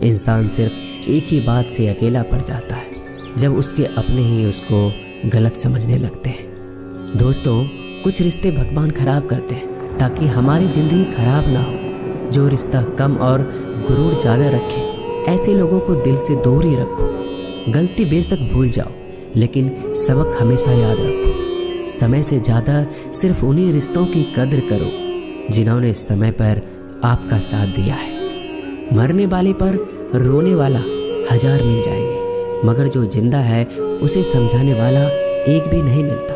इंसान सिर्फ एक ही बात से अकेला पड़ जाता है, जब उसके अपने ही उसको गलत समझने लगते हैं। दोस्तों, कुछ रिश्ते भगवान खराब करते हैं ताकि हमारी ज़िंदगी खराब ना हो। जो रिश्ता कम और गुरूर ज़्यादा रखे, ऐसे लोगों को दिल से दूर ही रखो। गलती बेशक भूल जाओ, लेकिन सबक हमेशा याद रखो। समय से ज़्यादा सिर्फ उन्हीं रिश्तों की कदर करो जिन्होंने समय पर आपका साथ दिया है। मरने वाले पर रोने वाला 1000 मिल जाएंगे, मगर जो जिंदा है उसे समझाने वाला एक भी नहीं मिलता।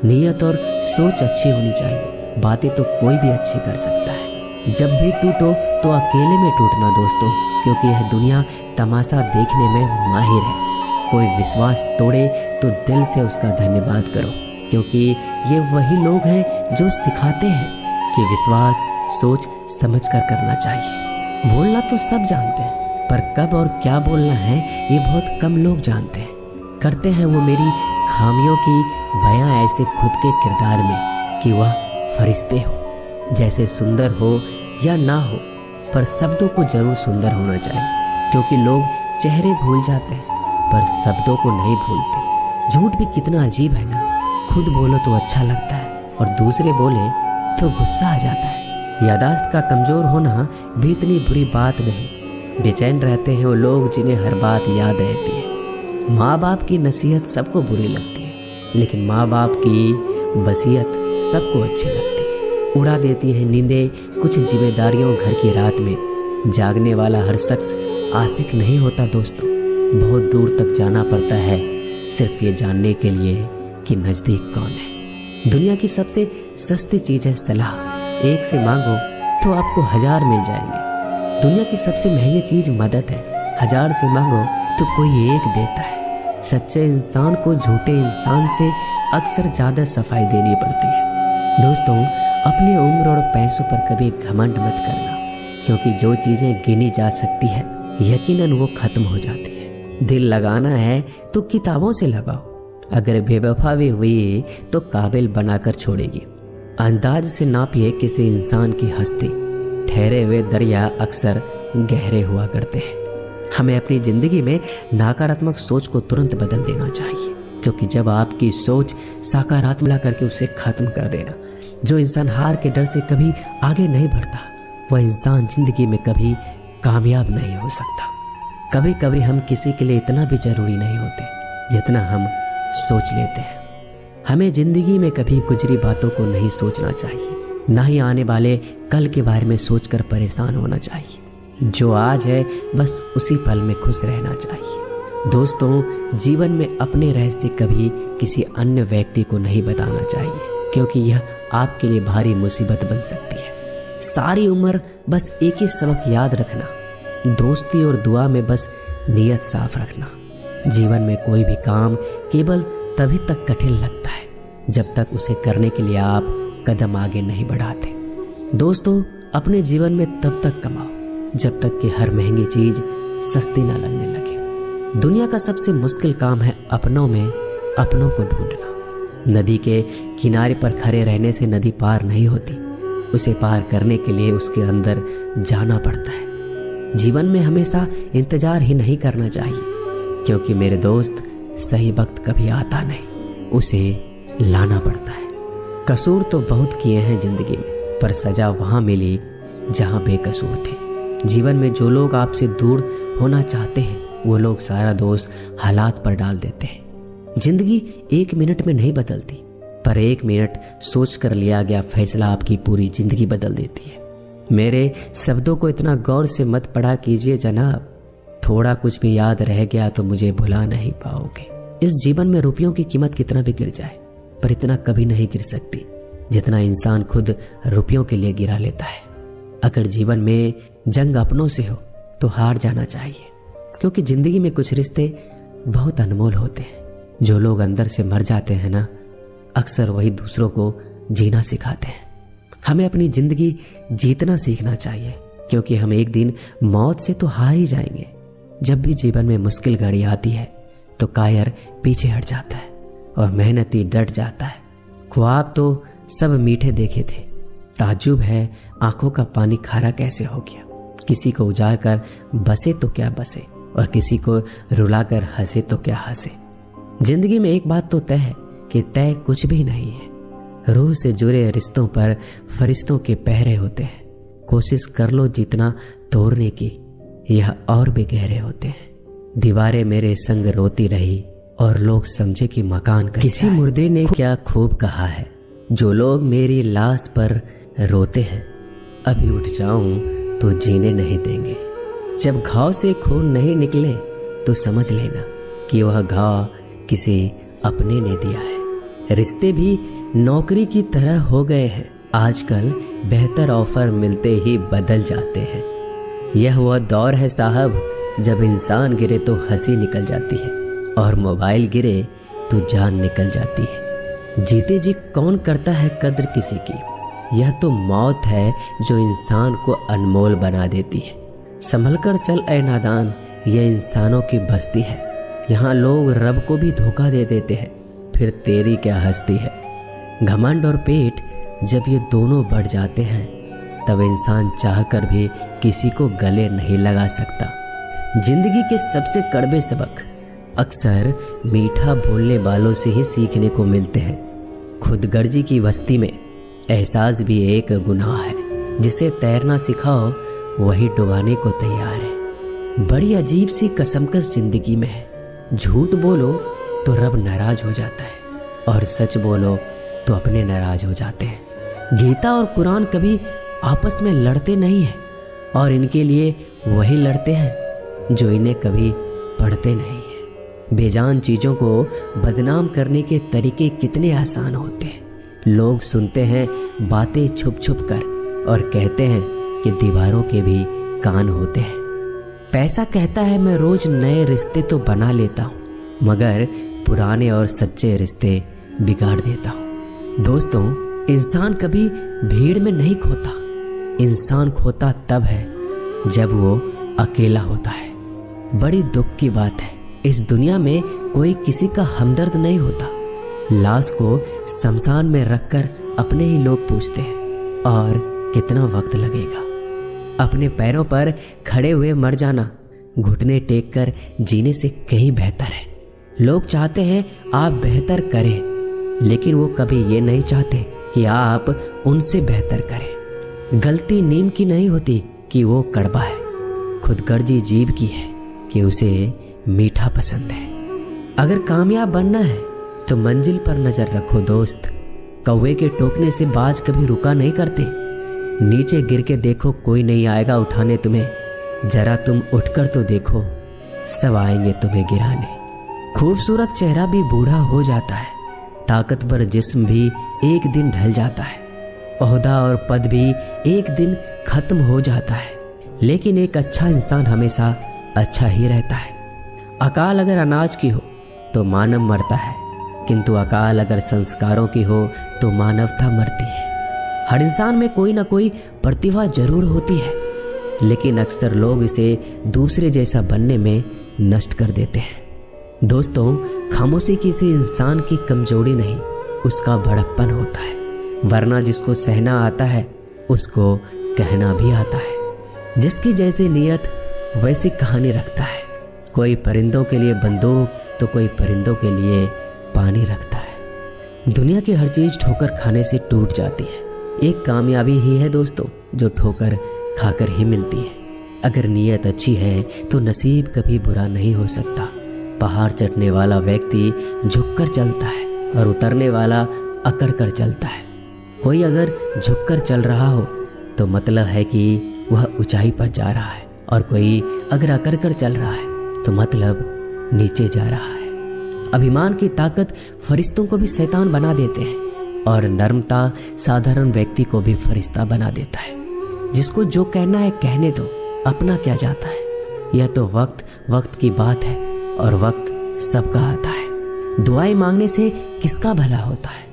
नीयत और सोच अच्छी होनी चाहिए, बातें तो कोई भी अच्छी कर सकता है। जब भी टूटो तो अकेले में टूटना दोस्तों, क्योंकि यह दुनिया तमाशा देखने में माहिर है। कोई विश्वास तोड़े तो दिल से उसका धन्यवाद करो, क्योंकि ये वही लोग हैं जो सिखाते हैं कि विश्वास सोच समझ कर करना चाहिए। बोलना तो सब जानते हैं, पर कब और क्या बोलना है ये बहुत कम लोग जानते हैं। करते हैं वो मेरी खामियों की बयां ऐसे खुद के किरदार में कि वह फरिश्ते हो। जैसे सुंदर हो या ना हो, पर शब्दों को जरूर सुंदर होना चाहिए, क्योंकि लोग चेहरे भूल जाते हैं पर शब्दों को नहीं भूलते। झूठ भी कितना अजीब है ना, खुद बोलो तो अच्छा लगता है और दूसरे बोले तो गुस्सा आ जाता है। यादाश्त का कमज़ोर होना भी इतनी बुरी बात नहीं। बेचैन रहते हैं वो लोग जिन्हें हर बात याद रहती है। माँ बाप की नसीहत सबको बुरी लगती है, लेकिन माँ बाप की वसीयत सबको अच्छी लगती है। उड़ा देती है नींदें कुछ जिम्मेदारियों घर की रात में। जागने वाला हर शख्स आशिक नहीं होता दोस्तों। बहुत दूर तक जाना पड़ता है सिर्फ ये जानने के लिए कि नज़दीक कौन है। दुनिया की सबसे सस्ती चीज़ है सलाह। एक से मांगो तो आपको 1000 मिल जाएंगे। दुनिया की सबसे महंगी चीज़ मदद है। 1000 से मांगो तो कोई एक देता है। सच्चे इंसान को झूठे इंसान से अक्सर ज़्यादा सफाई देनी पड़ती है। दोस्तों, अपनी उम्र और पैसों पर कभी घमंड मत करना, क्योंकि जो चीज़ें गिनी जा सकती है यकीनन वो ख़त्म हो जाती है। दिल लगाना है तो किताबों से लगाओ, अगर बेवफा भी हुई तो काबिल बनाकर छोड़ेगी। अंदाज से नापिए किसी इंसान की हस्ती। ठहरे हुए दरिया अक्सर गहरे हुआ करते हैं। हमें अपनी ज़िंदगी में नकारात्मक सोच को तुरंत बदल देना चाहिए, क्योंकि जब आपकी सोच सकारात्मक करके उसे ख़त्म कर देना। जो इंसान हार के डर से कभी आगे नहीं बढ़ता, वह इंसान ज़िंदगी में कभी कामयाब नहीं हो सकता। कभी कभी हम किसी के लिए इतना भी ज़रूरी नहीं होते जितना हम सोच लेते हैं। हमें ज़िंदगी में कभी गुजरी बातों को नहीं सोचना चाहिए, ना ही आने वाले कल के बारे में सोचकर परेशान होना चाहिए। जो आज है बस उसी पल में खुश रहना चाहिए। दोस्तों, जीवन में अपने रहस्य कभी किसी अन्य व्यक्ति को नहीं बताना चाहिए, क्योंकि यह आपके लिए भारी मुसीबत बन सकती है। सारी उम्र बस एक ही सबक याद रखना, दोस्ती और दुआ में बस नीयत साफ रखना। जीवन में कोई भी काम केवल तभी तक कठिन लगता है जब तक उसे करने के लिए आप कदम आगे नहीं बढ़ाते। दोस्तों, अपने जीवन में तब तक कमाओ जब तक कि हर महंगी चीज सस्ती ना लगने लगे। दुनिया का सबसे मुश्किल काम है अपनों में अपनों को ढूंढना। नदी के किनारे पर खड़े रहने से नदी पार नहीं होती, उसे पार करने के लिए उसके अंदर जाना पड़ता है। जीवन में हमेशा इंतजार ही नहीं करना चाहिए, क्योंकि मेरे दोस्त सही वक्त कभी आता नहीं, उसे लाना पड़ता है। कसूर तो बहुत किए हैं जिंदगी में, पर सजा वहां मिली जहां बेकसूर थे। जीवन में जो लोग आपसे दूर होना चाहते हैं वो लोग सारा दोष हालात पर डाल देते हैं। जिंदगी 1 मिनट में नहीं बदलती, पर 1 मिनट सोच कर लिया गया फैसला आपकी पूरी जिंदगी बदल देती है। मेरे शब्दों को इतना गौर से मत पढ़ा कीजिए जनाब, थोड़ा कुछ भी याद रह गया तो मुझे भुला नहीं पाओगे। इस जीवन में रुपयों की कीमत कितना भी गिर जाए, पर इतना कभी नहीं गिर सकती जितना इंसान खुद रुपयों के लिए गिरा लेता है। अगर जीवन में जंग अपनों से हो तो हार जाना चाहिए, क्योंकि जिंदगी में कुछ रिश्ते बहुत अनमोल होते हैं। जो लोग अंदर से मर जाते हैं ना, अक्सर वही दूसरों को जीना सिखाते हैं। हमें अपनी जिंदगी जीतना सीखना चाहिए, क्योंकि हम एक दिन मौत से तो हार ही जाएंगे। जब भी जीवन में मुश्किल घड़ी आती है तो कायर पीछे हट जाता है और मेहनती डट जाता है। ख्वाब तो सब मीठे देखे थे, ताज्जुब है आंखों का पानी खारा कैसे हो गया। किसी को उजाड़ कर बसे तो क्या बसे और किसी को रुलाकर हंसे तो क्या हंसे। जिंदगी में एक बात तो तय है कि तय कुछ भी नहीं है। रूह से जुड़े रिश्तों पर फरिश्तों के पहरे होते हैं। कोशिश कर लो जितना तोड़ने की, यह और भी गहरे होते हैं। दीवारें मेरे संग रोती रही और लोग समझे कि मकान का किसी मुर्दे ने क्या खूब कहा है, जो लोग मेरी लाश पर रोते हैं अभी उठ जाऊं तो जीने नहीं देंगे। जब घाव से खून नहीं निकले तो समझ लेना कि वह घाव किसी अपने ने दिया है। रिश्ते भी नौकरी की तरह हो गए हैं। आजकल बेहतर ऑफर मिलते ही बदल जाते हैं। यह वह दौर है साहब जब इंसान गिरे तो हंसी निकल जाती है और मोबाइल गिरे तो जान निकल जाती है। जीते जी कौन करता है कद्र किसी की। यह तो मौत है जो इंसान को अनमोल बना देती है। संभल कर चल ऐ नादान, यह इंसानों की बस्ती है। यहाँ लोग रब को भी धोखा दे देते हैं, फिर तेरी क्या हस्ती है। घमंड और पेट जब ये दोनों बढ़ जाते हैं तब इंसान चाहकर भी किसी को गले नहीं लगा सकता। जिंदगी के सबसे कड़वे सबक अक्सर मीठा बोलने वालों से ही सीखने को मिलते हैं। खुदगर्जी की बस्ती में एहसास भी एक गुनाह है। जिसे तैरना सिखाओ वही डुबाने को तैयार है। बड़ी अजीब सी कसमकस जिंदगी में है। झूठ बोलो तो रब नाराज हो जाता है और सच बोलो तो अपने नाराज हो जाते हैं। गीता और कुरान कभी आपस में लड़ते नहीं हैं और इनके लिए वही लड़ते हैं जो इन्हें कभी पढ़ते नहीं हैं। बेजान चीज़ों को बदनाम करने के तरीके कितने आसान होते हैं। लोग सुनते हैं बातें छुप छुप कर और कहते हैं कि दीवारों के भी कान होते हैं। पैसा कहता है मैं रोज नए रिश्ते तो बना लेता हूँ, मगर पुराने और सच्चे रिश्ते बिगाड़ देता हूँ। दोस्तों, इंसान कभी भीड़ में नहीं खोता। इंसान खोता तब है जब वो अकेला होता है। बड़ी दुख की बात है, इस दुनिया में कोई किसी का हमदर्द नहीं होता। लाश को शमशान में रखकर अपने ही लोग पूछते हैं और कितना वक्त लगेगा। अपने पैरों पर खड़े हुए मर जाना घुटने टेक कर जीने से कहीं बेहतर है। लोग चाहते हैं आप बेहतर करें, लेकिन वो कभी ये नहीं चाहते कि आप उनसे बेहतर करें। गलती नीम की नहीं होती कि वो कड़वा है, खुदगर्जी जीभ की है कि उसे मीठा पसंद है। अगर कामयाब बनना है तो मंजिल पर नजर रखो दोस्त। कौवे के टोकने से बाज कभी रुका नहीं करते। नीचे गिर के देखो, कोई नहीं आएगा उठाने तुम्हें। जरा तुम उठकर तो देखो, सब आएंगे तुम्हें गिराने। खूबसूरत चेहरा भी बूढ़ा हो जाता है, ताकतवर जिस्म भी एक दिन ढल जाता है, ओहदा और पद भी एक दिन खत्म हो जाता है, लेकिन एक अच्छा इंसान हमेशा अच्छा ही रहता है। अकाल अगर अनाज की हो तो मानव मरता है, किंतु अकाल अगर संस्कारों की हो तो मानवता मरती है। हर इंसान में कोई ना कोई प्रतिभा जरूर होती है, लेकिन अक्सर लोग इसे दूसरे जैसा बनने में नष्ट कर देते हैं। दोस्तों, खामोशी किसी इंसान की कमजोरी नहीं, उसका बड़प्पन होता है। वरना जिसको सहना आता है उसको कहना भी आता है। जिसकी जैसी नीयत वैसी कहानी रखता है। कोई परिंदों के लिए बंदूक तो कोई परिंदों के लिए पानी रखता है। दुनिया की हर चीज ठोकर खाने से टूट जाती है। एक कामयाबी ही है दोस्तों जो ठोकर खाकर ही मिलती है। अगर नीयत अच्छी है तो नसीब कभी बुरा नहीं हो सकता। पहाड़ चढ़ने वाला व्यक्ति झुककर चलता है और उतरने वाला अकड़ कर चलता है। कोई अगर झुककर चल रहा हो तो मतलब है कि वह ऊंचाई पर जा रहा है, और कोई अगर अकड़ कर चल रहा है तो मतलब नीचे जा रहा है। अभिमान की ताकत फरिश्तों को भी शैतान बना देते हैं, और नर्मता साधारण व्यक्ति को भी फरिश्ता बना देता है। जिसको जो कहना है कहने दो, अपना क्या जाता है। यह तो वक्त की बात है, और वक्त सबका आता है। दुआएं मांगने से किसका भला होता है।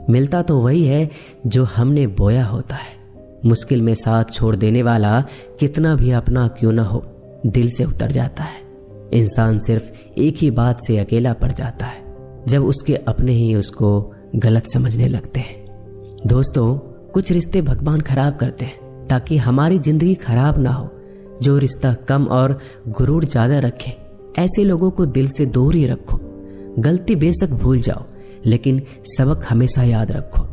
मिलता तो वही है जो हमने बोया होता है। मुश्किल में साथ छोड़ देने वाला कितना भी अपना क्यों ना हो, दिल से उतर जाता है। इंसान सिर्फ एक ही बात से अकेला पड़ जाता है, जब उसके अपने ही उसको गलत समझने लगते हैं। दोस्तों, कुछ रिश्ते भगवान खराब करते हैं ताकि हमारी जिंदगी खराब ना हो, जो रिश्ता कम और गुरूर ज़्यादा रखे, ऐसे लोगों को दिल से दूर ही रखो। गलती बेशक भूल जाओ, लेकिन सबक हमेशा याद रखो।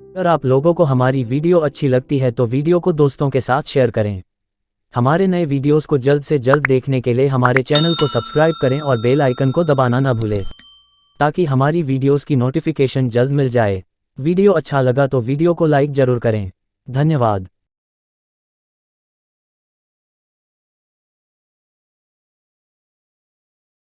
अगर आप लोगों को हमारी वीडियो अच्छी लगती है तो वीडियो को दोस्तों के साथ शेयर करें। हमारे नए वीडियोस को जल्द से जल्द देखने के लिए हमारे चैनल को सब्सक्राइब करें और बेल आइकन को दबाना ना भूलें, ताकि हमारी वीडियोस की नोटिफिकेशन जल्द मिल जाए। वीडियो अच्छा लगा तो वीडियो को लाइक जरूर करें। धन्यवाद।